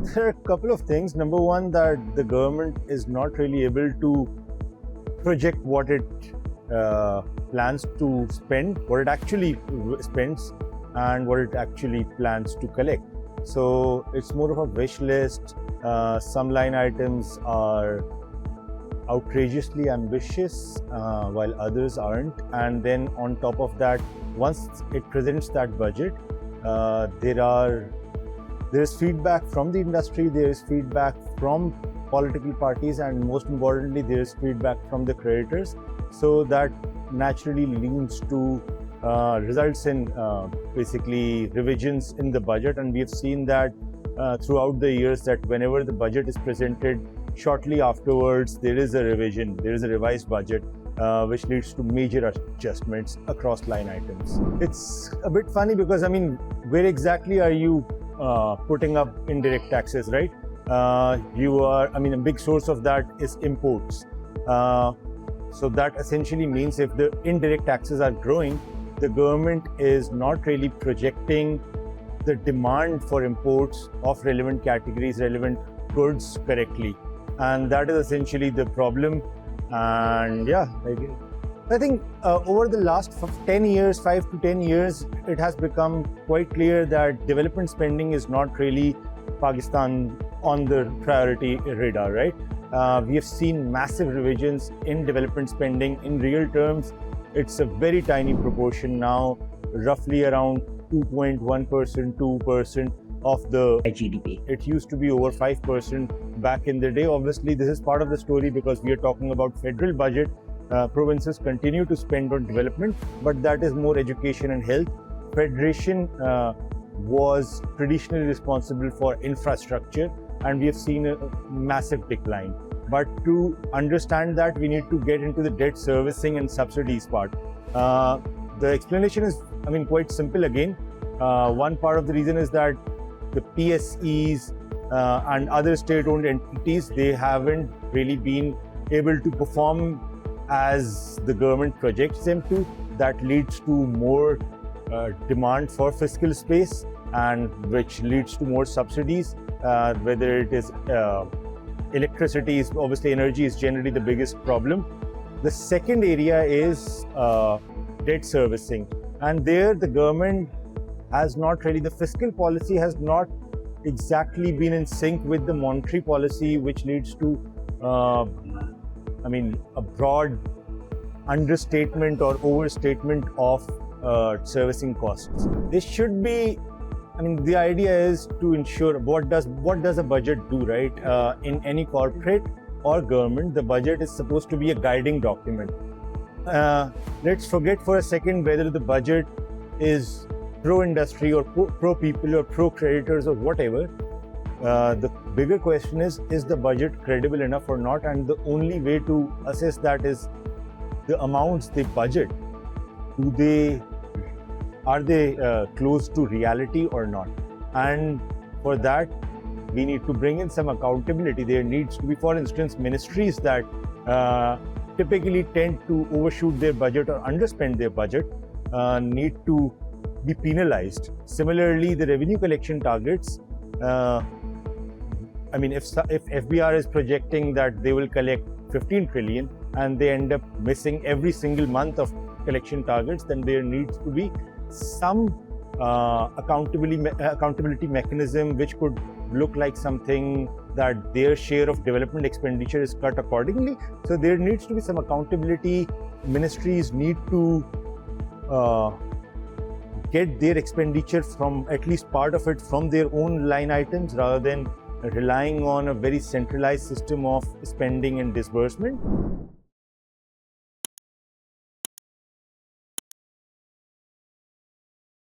There are a couple of things. Number one, that the government is not really able to project what it plans to spend, what it actually spends, and what it actually plans to collect. So it's more of a wish list. Some line items are outrageously ambitious, while others aren't. And then on top of that, once it presents that budget, there is feedback from the industry, there is feedback from political parties, and most importantly, there is feedback from the creditors. So that naturally leads to results in basically revisions in the budget. And we have seen that throughout the years, that whenever the budget is presented, shortly afterwards, there is a revision, there is a revised budget, which leads to major adjustments across line items. It's a bit funny because, I mean, where exactly are you putting up indirect taxes, right? A big source of that is imports. So that essentially means if the indirect taxes are growing, the government is not really projecting the demand for imports of relevant categories, relevant goods correctly. And that is essentially the problem. And yeah, I think over the last 10 years, 5 to 10 years, it has become quite clear that development spending is not really Pakistan on the priority radar, right? We have seen massive revisions in development spending. In real terms, it's a very tiny proportion now, roughly around 2.1%, 2% of the GDP. It used to be over 5% back in the day. Obviously, this is part of the story because we are talking about federal budget. Provinces continue to spend on development, but that is more education and health. Federation was traditionally responsible for infrastructure, and we have seen a massive decline. But to understand that, we need to get into the debt servicing and subsidies part. The explanation is, quite simple again. One part of the reason is that the PSEs and other state-owned entities, they haven't really been able to perform as the government projects them to. That leads to more demand for fiscal space, and which leads to more subsidies, whether it is electricity. Obviously energy is generally the biggest problem. The second area is debt servicing, and there the government has not really, the fiscal policy has not exactly been in sync with the monetary policy, which leads to a broad understatement or overstatement of servicing costs. This should be, the idea is to ensure what does a budget do, right? In any corporate or government, the budget is supposed to be a guiding document. Let's forget for a second whether the budget is pro-industry or pro-people or pro-creditors or whatever. The bigger question is the budget credible enough or not? And the only way to assess that is the amounts they budget. Are they close to reality or not? And for that, we need to bring in some accountability. There needs to be, for instance, ministries that typically tend to overshoot their budget or underspend their budget need to be penalized. Similarly, the revenue collection targets, if FBR is projecting that they will collect 15 trillion and they end up missing every single month of collection targets, then there needs to be some accountability mechanism which could look like something that their share of development expenditure is cut accordingly. So there needs to be some accountability. Ministries need to get their expenditure from, at least part of it, from their own line items, rather than relying on a very centralized system of spending and disbursement.